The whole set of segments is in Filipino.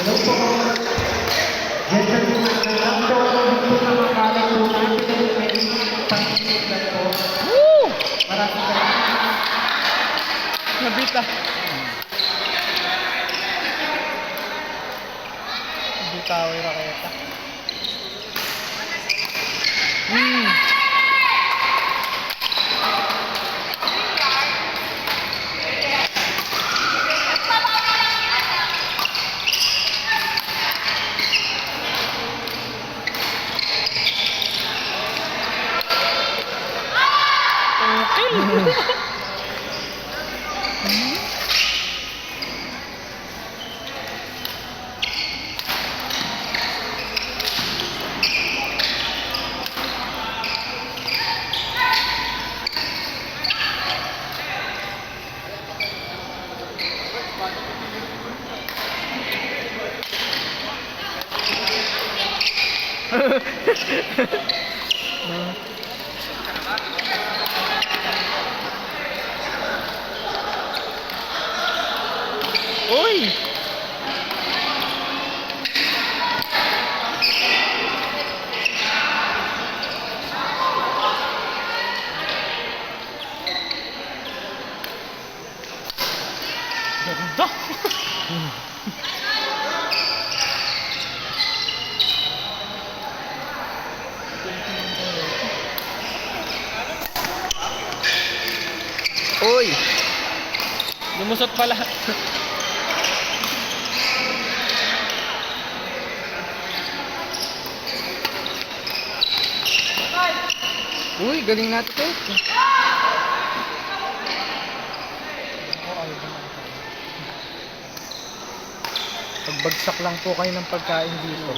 Hello po. Gentlemen, lang po dito sa makalat po natin. May pag-ibig po. Woo! Maraming salamat. Nabita. Nabita ako yung raketa. Uy! Ganda! Uy! Lumusot pala. Uy, galing natin ito. Pagbagsak lang po kayo ng pagkain dito.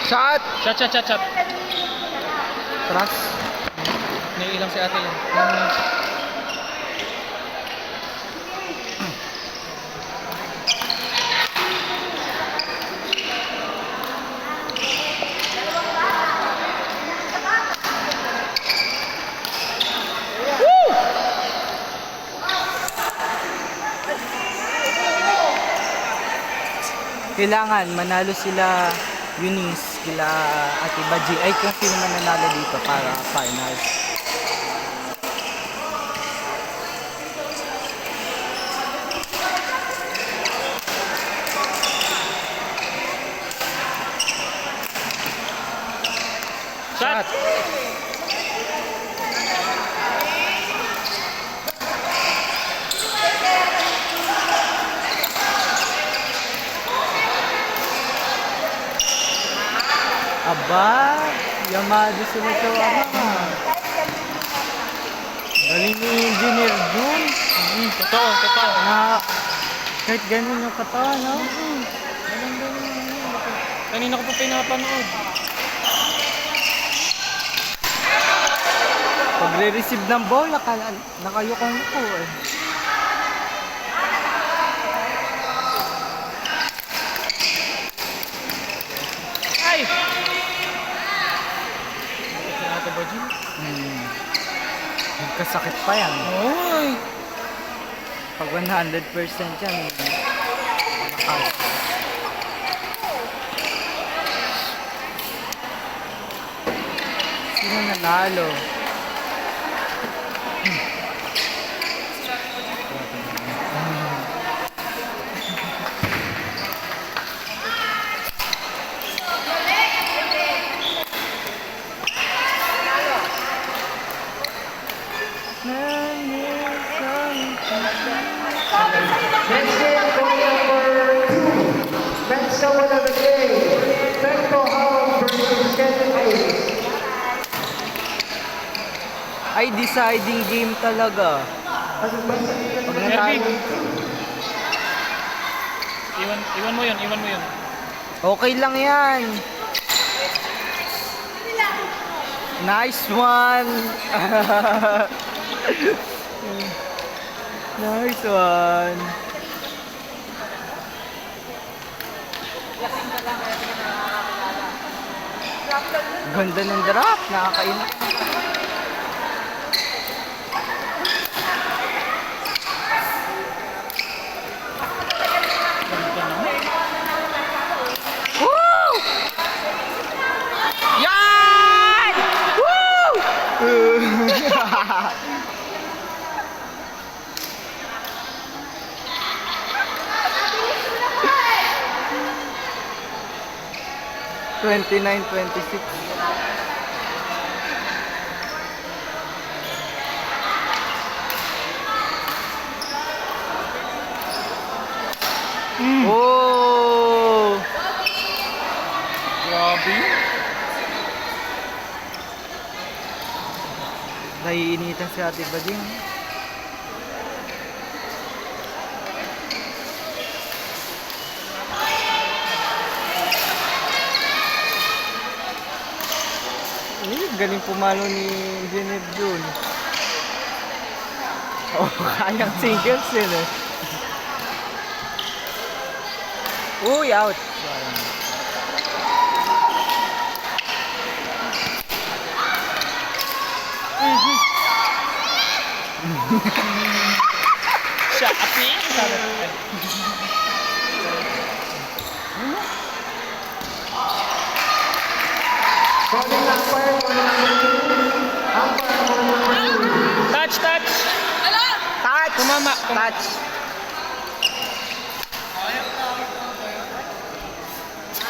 Shot! Shot! Trust. Naiilang si ate lang. Kailangan manalo sila Eunice, sila Ate Baji, ay kung sino man nanalo dito para finals. Shot! Aba, Yamado sila sa ama. Galing ni Engineer Jun. Totoo. Na, kahit ganun yung katawan, no? Galing. Kanina ko pa pinapanood. Pagre-receive ng ball, nakayukong ko eh. Ay! Nagkasakit pa yan. Oy! Pag 100% yan, malakas. Sino nanalo? Next one of the day, Temple Hall versus Kevin Hayes. Ay, deciding game talaga. Pag natalo. Iwan mo yun, iwan mo yun. Okay lang yan. Nice one. Nice one. Ganda ng drop. Nakakainak. Woo! Yan! Woo! 29-26. Oh! Grabe. Naiinitan si Ate Bading. Galing pumalo ni Engineer Jun. Oh, kayang singles yun eh. Uy, out. Shopping! Calling umpire for number 2. Umpire for number 2. Touch, touch! Touch! Tumama. Touch!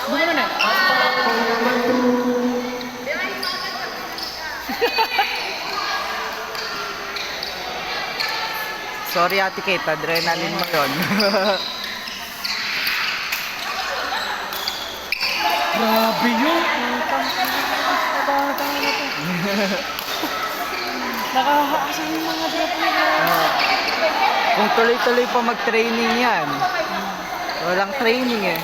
Buka mo na. Umpire for number 2. Sorry Ate Kate, adrenaline mo yun. Grabe yun! Nakakaasan yung mga drop nila. Kung tuloy-tuloy pa mag-training yan. Walang training eh.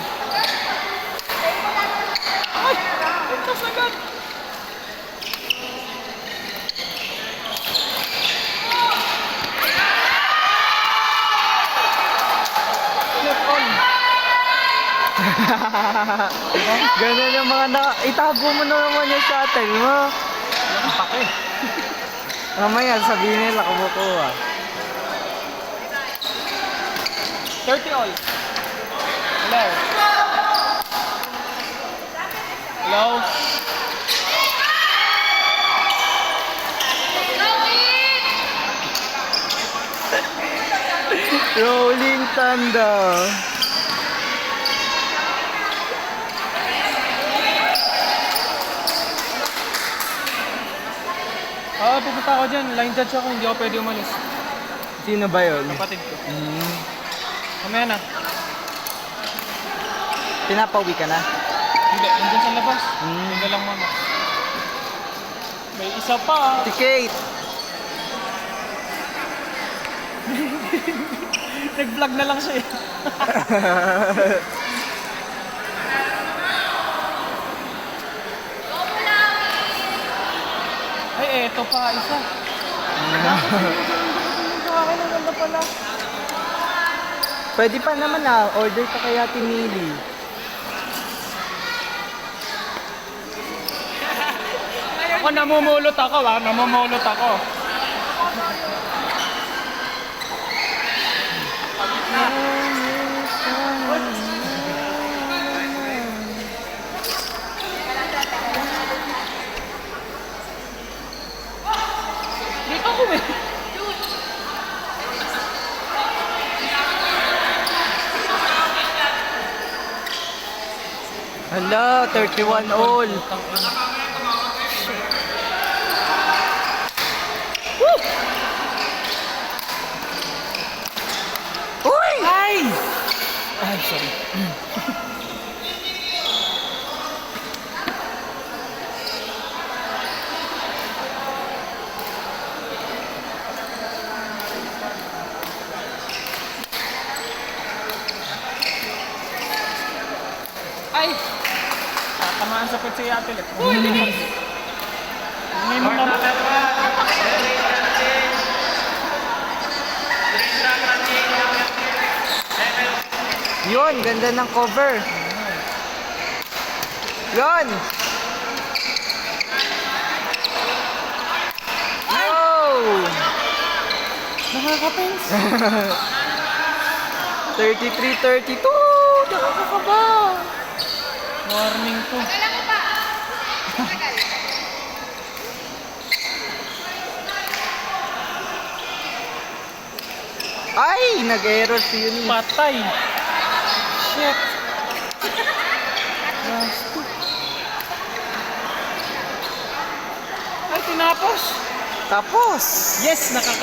Ganun yung mga itago mo na naman yung shuttle mo. Pake. Mamaya sabihin nila kumukuha. 30 all. Hello. Hello. Rolling Thunder. Pupunta ako dyan. Line judge ako. Hindi ako pwede umalis. Sino ba yun? Kapatid ko. Hmm. Mamaya na. Pinapauwi ka na? Hindi. Nandun sa labas. Hmm. Hindi lang mama. May isa pa. Si Kate. Nag-vlog na lang siya eh. Ay, eto pa. Isa. Akin ang ganda pala. Pwede pa naman ah. Order ka kaya Timili. Ako namumulot ako namumulot ako. Dito ako eh. Hala, 31 all. Uy! Ay! Ay, sorry. sapot si Ate Lep. May mga... Yun, ganda ng cover. Yun! Yo! Nakaka-pens. 33-32! Nakakakaba! Warning to. Ay! Nag-error si yun. Patay. Shit. Ay, tinapos. Tapos! Yes, nakaka...